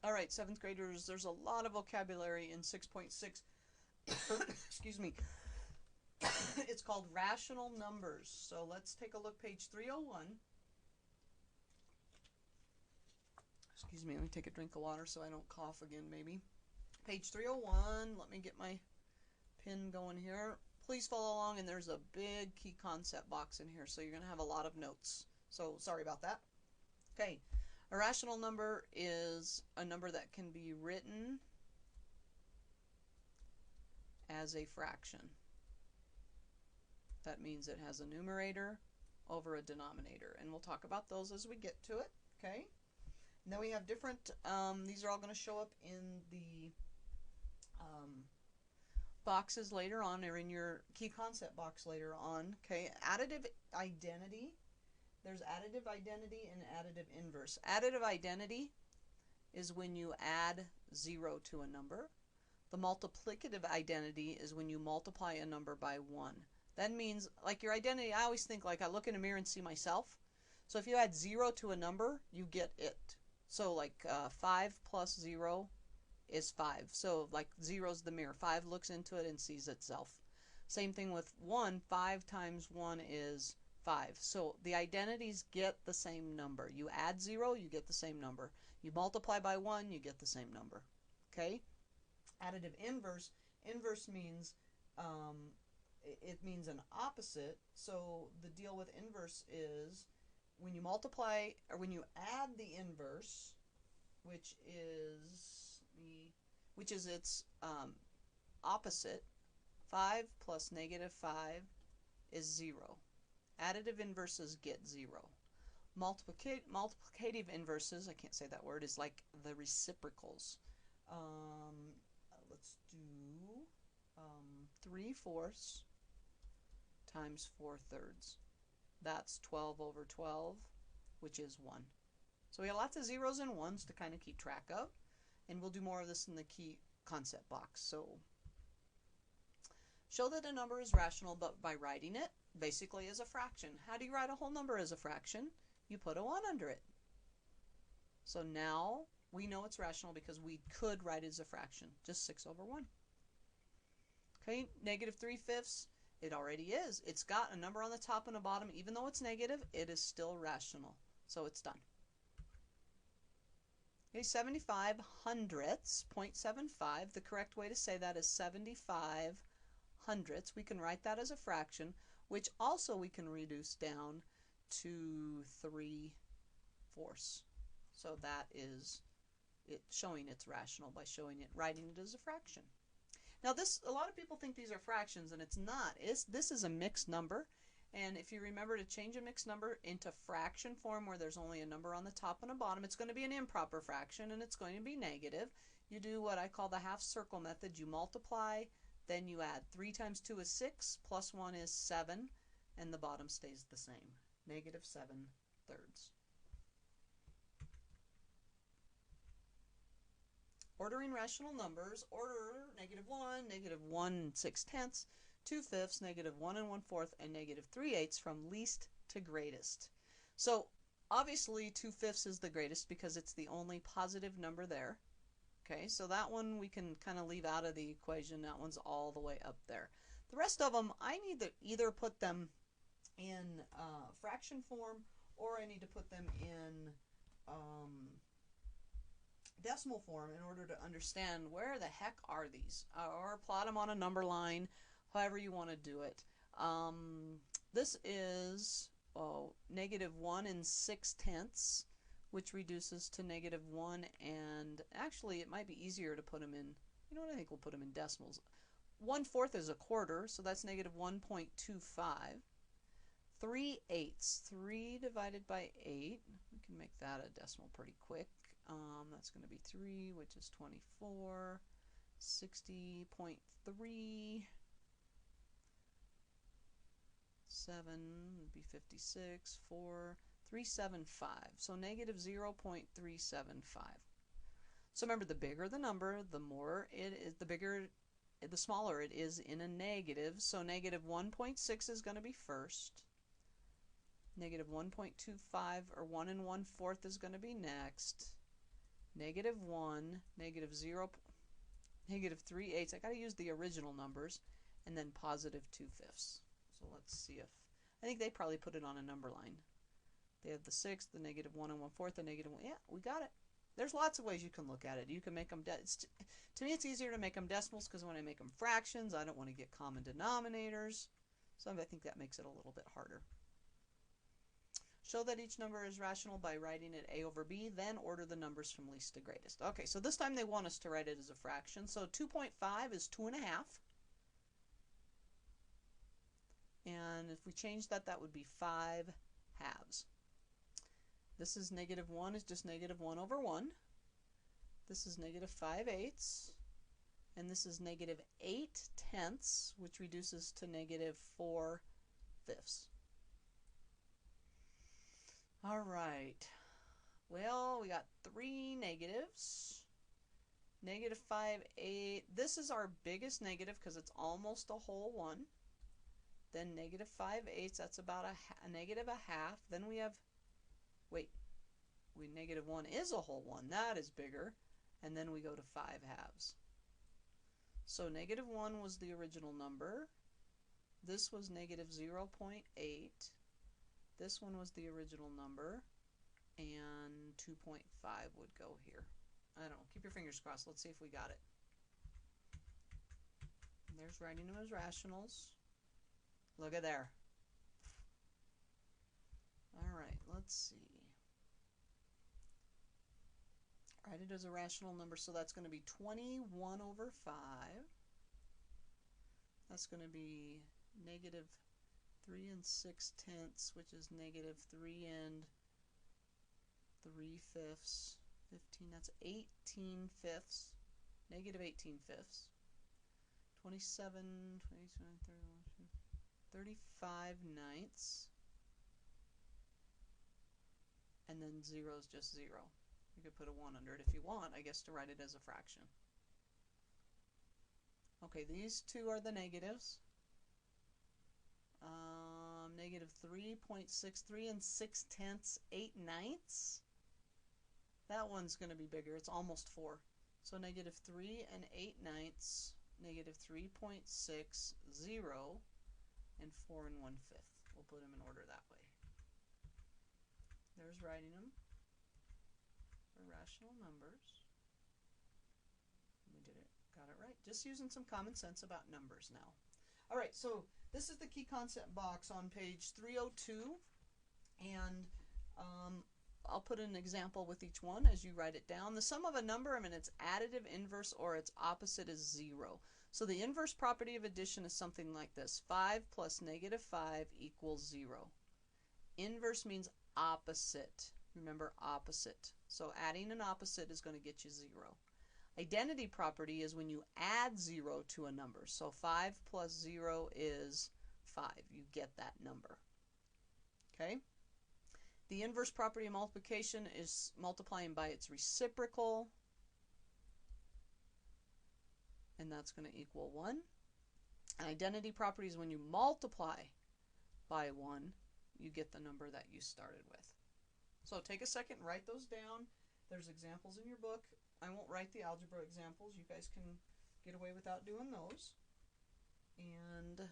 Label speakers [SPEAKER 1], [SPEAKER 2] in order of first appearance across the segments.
[SPEAKER 1] All right, 7th graders, there's a lot of vocabulary in 6.6. Excuse me. It's called rational numbers. So let's take a look, page 301. Excuse me, let me take a drink of water so I don't cough again, maybe. Page 301, let me get my pen going here. Please follow along, and there's a big key concept box in here, so you're going to have a lot of notes. So sorry about that. Okay, a rational number is a number that can be written as a fraction. That means it has a numerator over a denominator, and we'll talk about those as we get to it. Okay. And then we have different, these are all going to show up in the boxes later on, or in your key concept box later on. Okay, additive identity. There's additive identity and additive inverse. Additive identity is when you add 0 to a number. The multiplicative identity is when you multiply a number by 1. That means, like your identity, I always think like I look in a mirror and see myself. So if you add 0 to a number, you get it. So like 5 plus 0 is 5. So like 0 is the mirror. 5 looks into it and sees itself. Same thing with 1. 5 times 1 is 5. So the identities get the same number. You add 0, you get the same number. You multiply by 1, you get the same number. Okay? Additive inverse. Inverse means it means an opposite. So the deal with inverse is when you multiply, or when you add the inverse, which is its opposite, 5 plus negative 5 is 0. Additive inverses get 0. Multiplicative inverses, I can't say that word, is like the reciprocals. Let's do 3/4 times 4/3. That's 12 over 12, which is 1. So we have lots of zeros and ones to kind of keep track of, and we'll do more of this in the key concept box. So show that a number is rational but by writing it basically as a fraction. How do you write a whole number as a fraction? You put a 1 under it. So now we know it's rational because we could write it as a fraction, just 6 over 1. Okay, negative 3/5, it already is. It's got a number on the top and the bottom. Even though it's negative, it is still rational. So it's done. Okay, 75 hundredths, 0.75. The correct way to say that is 75 hundredths. We can write that as a fraction, which also we can reduce down to 3/4. So that is it showing it's rational by showing it, writing it as a fraction. Now this, a lot of people think these are fractions, and it's not. This is a mixed number, and if you remember to change a mixed number into fraction form where there's only a number on the top and a bottom, it's going to be an improper fraction, and it's going to be negative. You do what I call the half circle method. You multiply, then you add. 3 times 2 is 6, plus 1 is 7, and the bottom stays the same. Negative 7/3. Ordering rational numbers, order -1, -1 6/10, 2/5, -1 1/4, and -3/8 from least to greatest. So obviously 2/5 is the greatest because it's the only positive number there. Okay, so that one we can kind of leave out of the equation. That one's all the way up there. The rest of them, I need to either put them in fraction form, or I need to put them in decimal form in order to understand where the heck are these, or plot them on a number line, however you want to do it. This is -1 6/10, which reduces to -1, and actually it might be easier to put them in, you know what, I think we'll put them in decimals. 1/4 is a quarter, so that's -1.25. 3/8, 3 divided by 8, we can make that a decimal pretty quick. That's going to be 3, which is 24, 60.3, 7 would be 56, 4, 375, so -0.375. So remember, the bigger the number, the more it is, the smaller it is in a negative, so -1.6 is going to be first. -1.25, or 1 1/4, is going to be next. negative 1, negative 0, negative 3/8. I got to use the original numbers, and then positive 2/5. So let's see if, I think they probably put it on a number line. They have the 6th, the negative 1 1/4, the negative 1. Yeah, we got it. There's lots of ways you can look at it. You can make them, to me it's easier to make them decimals because when I make them fractions, I don't want to get common denominators. So I think that makes it a little bit harder. Show that each number is rational by writing it a over b, then order the numbers from least to greatest. Okay, so this time they want us to write it as a fraction. So 2.5 is 2.5. And if we change that, that would be 5 halves. This is negative 1 is just negative 1 over 1. This is negative 5/8. And this is negative 8/10, which reduces to negative 4/5. All right. Well, we got 3 negatives. Negative 5/8. This is our biggest negative because it's almost a whole 1. Then negative 5/8. That's about a negative a half. Then we have, wait, negative 1 is a whole 1. That is bigger. And then we go to 5 halves. So negative 1 was the original number. This was negative 0.8. This one was the original number. And 2.5 would go here. I don't know. Keep your fingers crossed. Let's see if we got it. And there's writing them as rationals. Look at there. All right, let's see. Write it as a rational number, so that's going to be 21 over 5. That's going to be negative 3 6/10, which is negative 3 3/5. 15, that's 18/5. Negative 18/5. 27, 29, 31, 35/9. And then 0 is just 0. You could put a 1 under it if you want, I guess, to write it as a fraction. Okay, these two are the negatives. Negative 3.63 6/10, 8/9. That one's going to be bigger. It's almost 4. So negative 3 8/9, negative 3.60, and 4 1/5. We'll put them in order that way. There's writing them for rational numbers. We did it. Got it right. Just using some common sense about numbers now. All right, so this is the key concept box on page 302, and I'll put an example with each one as you write it down. The sum of a number, its additive, inverse, or its opposite is 0. So the inverse property of addition is something like this. 5 plus negative 5 equals 0. Inverse means opposite. Remember, opposite. So adding an opposite is going to get you 0. Identity property is when you add 0 to a number. So 5 plus 0 is 5. You get that number. Okay? The inverse property of multiplication is multiplying by its reciprocal. And that's going to equal 1. And identity property is when you multiply by 1, you get the number that you started with. So take a second and write those down. There's examples in your book. I won't write the algebra examples. You guys can get away without doing those. And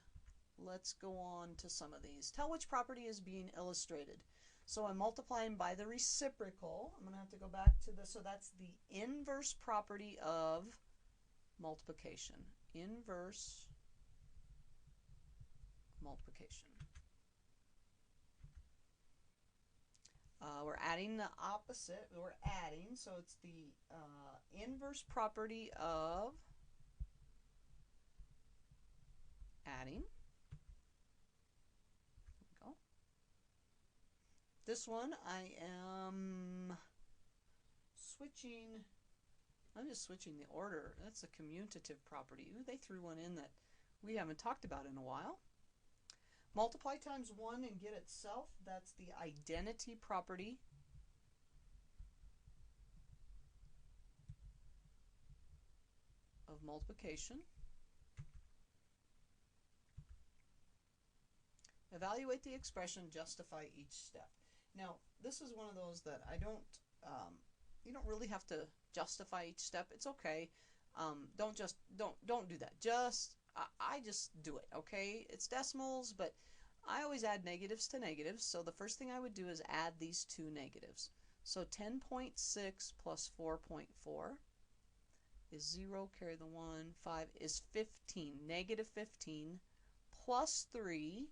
[SPEAKER 1] let's go on to some of these. Tell which property is being illustrated. So I'm multiplying by the reciprocal. I'm going to have to go back to the, so that's the inverse property of multiplication. Inverse multiplication. We're adding the opposite. We're adding, so it's the inverse property of adding. There we go. This one I am switching. I'm just switching the order. That's a commutative property. Ooh, they threw one in that we haven't talked about in a while. Multiply times 1 and get itself. That's the identity property. Of multiplication. Evaluate the expression, justify each step. Now, this is one of those that I don't, you don't really have to justify each step. It's okay. Don't do that. Just I just do it, okay? It's decimals, but I always add negatives to negatives. So the first thing I would do is add these two negatives. So 10.6 plus 4.4 is 0, carry the 1, 5 is 15. Negative 15 plus 3,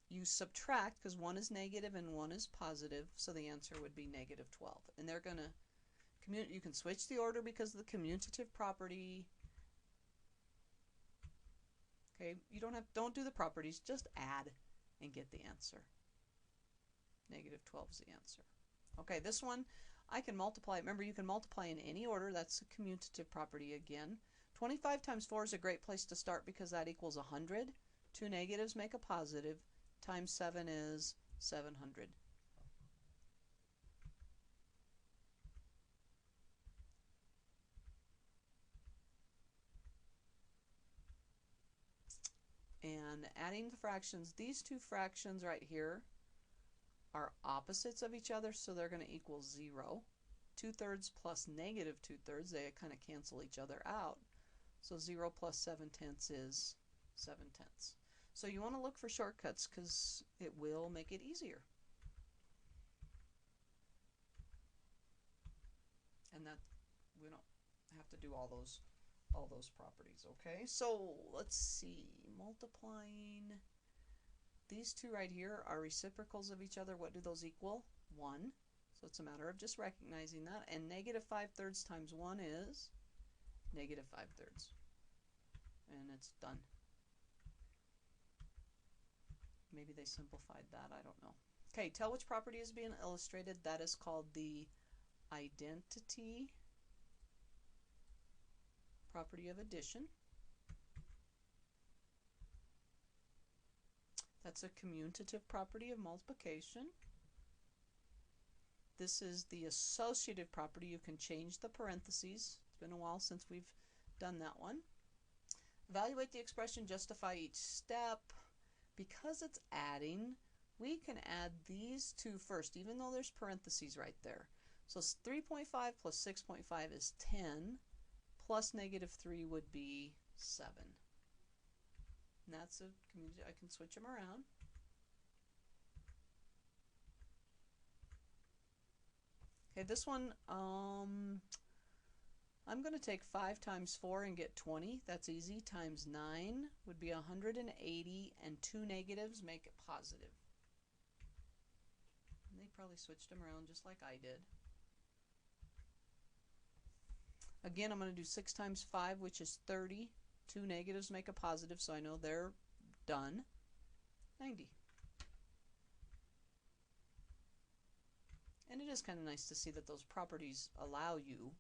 [SPEAKER 1] you subtract because 1 is negative and 1 is positive, so the answer would be negative 12. And they're going to, you can switch the order because of the commutative property. Okay, you don't do the properties, just add and get the answer. Negative 12 is the answer. Okay, this one I can multiply. Remember, you can multiply in any order. That's a commutative property again. 25 times 4 is a great place to start because that equals 100. Two negatives make a positive. Times 7 is 700. And adding the fractions, these two fractions right here are opposites of each other, so they're going to equal 0. 2/3 plus negative 2/3, they kind of cancel each other out. So 0 plus 7/10 is 7/10. So you want to look for shortcuts because it will make it easier. And that we don't have to do all those properties, okay? So let's see, multiplying. These two right here are reciprocals of each other. What do those equal? 1. So it's a matter of just recognizing that. And negative 5/3 times 1 is negative 5/3. And it's done. Maybe they simplified that, I don't know. Okay, tell which property is being illustrated. That is called the identity property of addition. That's a commutative property of multiplication. This is the associative property. You can change the parentheses. It's been a while since we've done that one. Evaluate the expression, justify each step. Because it's adding, we can add these two first, even though there's parentheses right there. So 3.5 plus 6.5 is 10, plus negative 3 would be 7. And that's I can switch them around. Okay, this one, I'm going to take 5 times 4 and get 20. That's easy. Times 9 would be 180, and 2 negatives make it positive. And they probably switched them around just like I did. Again, I'm going to do 6 times 5, which is 30. 2 negatives make a positive, so I know they're done. 90. And it is kind of nice to see that those properties allow you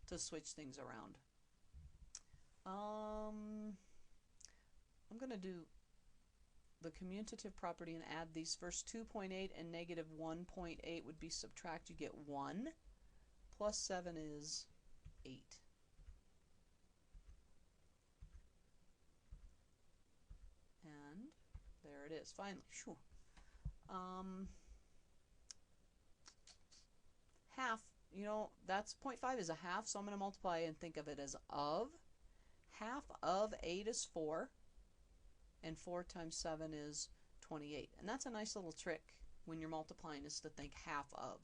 [SPEAKER 1] to switch things around. I'm going to do the commutative property and add these first. 2.8 and negative 1.8 would be subtract. You get 1. Plus 7 is 8. And there it is, finally. Whew. Half, you know, that's 0.5 is a half, so I'm going to multiply and think of it as of. Half of 8 is 4, and 4 times 7 is 28. And that's a nice little trick when you're multiplying, is to think half of.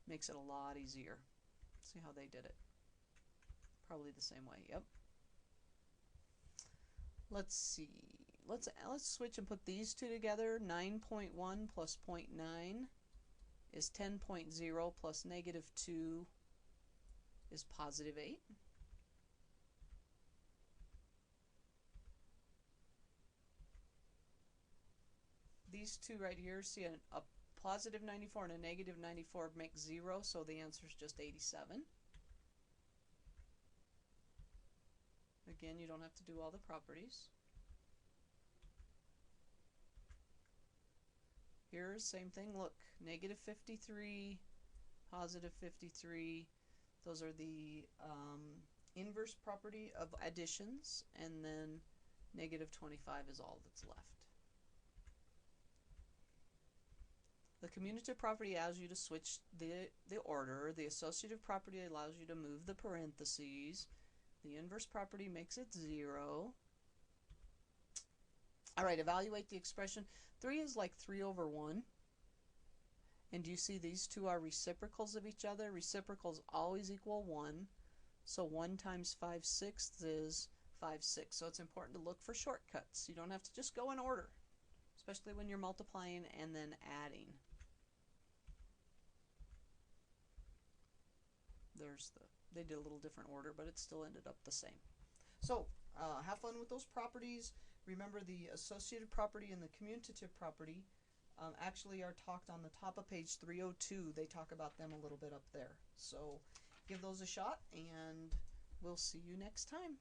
[SPEAKER 1] Makes it a lot easier. See how they did it. Probably the same way, yep. Let's see. Let's switch and put these two together. 9.1 plus 0.9 is 10.0 plus negative 2 is positive 8. These two right here, see a positive 94 and a negative 94 make 0, so the answer is just 87. Again, you don't have to do all the properties. Here's same thing. Look, negative 53, positive 53. Those are the inverse property of additions, and then negative 25 is all that's left. The commutative property allows you to switch the order. The associative property allows you to move the parentheses. The inverse property makes it 0. Alright, evaluate the expression. 3 is like 3 over 1. And do you see these two are reciprocals of each other? Reciprocals always equal 1. So 1 times 5/6 is 5/6. So it's important to look for shortcuts. You don't have to just go in order, especially when you're multiplying and then adding. They did a little different order, but it still ended up the same. So have fun with those properties. Remember, the associative property and the commutative property actually are talked on the top of page 302. They talk about them a little bit up there. So give those a shot, and we'll see you next time.